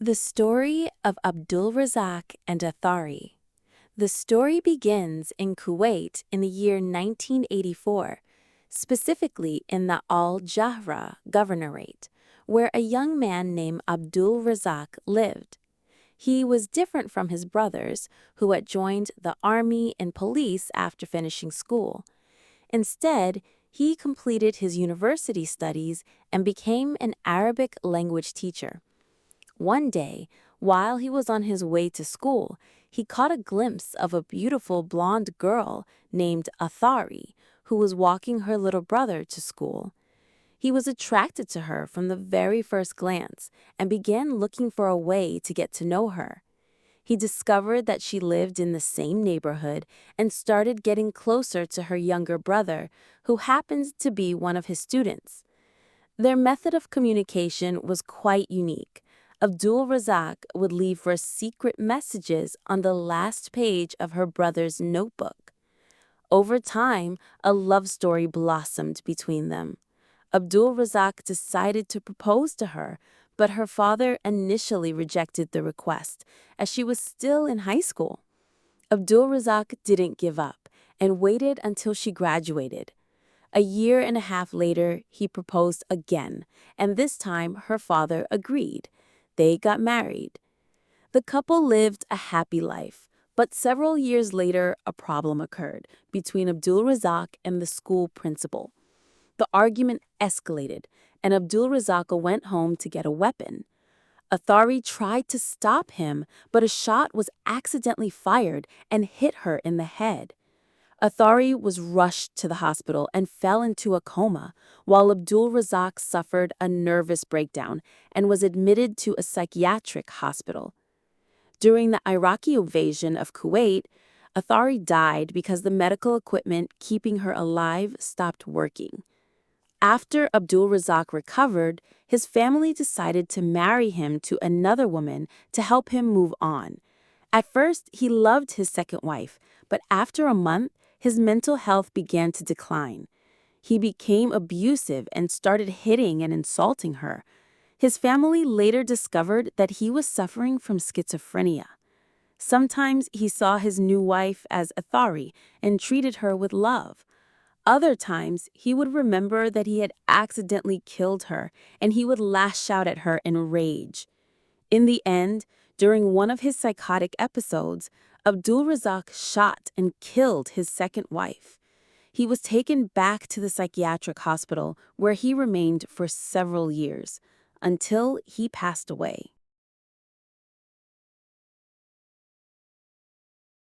The story of Abdulrazzaq and Athari. The story begins in Kuwait in the year 1984, specifically in the Al-Jahra governorate, where a young man named Abdulrazzaq lived. He was different from his brothers, who had joined the army and police after finishing school. Instead, he completed his university studies and became an Arabic language teacher. One day, while he was on his way to school, he caught a glimpse of a beautiful blonde girl named Athari, who was walking her little brother to school. He was attracted to her from the very first glance and began looking for a way to get to know her. He discovered that she lived in the same neighborhood and started getting closer to her younger brother, who happened to be one of his students. Their method of communication was quite unique. Abdulrazzaq would leave her secret messages on the last page of her brother's notebook. Over time, a love story blossomed between them. Abdulrazzaq decided to propose to her, but her father initially rejected the request, as she was still in high school. Abdulrazzaq didn't give up and waited until she graduated. A year and a half later, he proposed again, and this time her father agreed. They got married. The couple lived a happy life, but several years later, a problem occurred between Abdulrazzaq and the school principal. The argument escalated, and Abdulrazzaq went home to get a weapon. Athari tried to stop him, but a shot was accidentally fired and hit her in the head. Athari was rushed to the hospital and fell into a coma, while Abdulrazzaq suffered a nervous breakdown and was admitted to a psychiatric hospital. During the Iraqi invasion of Kuwait, Athari died because the medical equipment keeping her alive stopped working. After Abdulrazzaq recovered, his family decided to marry him to another woman to help him move on. At first, he loved his second wife, but after a month, his mental health began to decline. He became abusive and started hitting and insulting her. His family later discovered that he was suffering from schizophrenia. Sometimes he saw his new wife as Athari and treated her with love. Other times, he would remember that he had accidentally killed her, and he would lash out at her in rage. In the end, during one of his psychotic episodes, Abdulrazzaq shot and killed his second wife. He was taken back to the psychiatric hospital, where he remained for several years, until he passed away.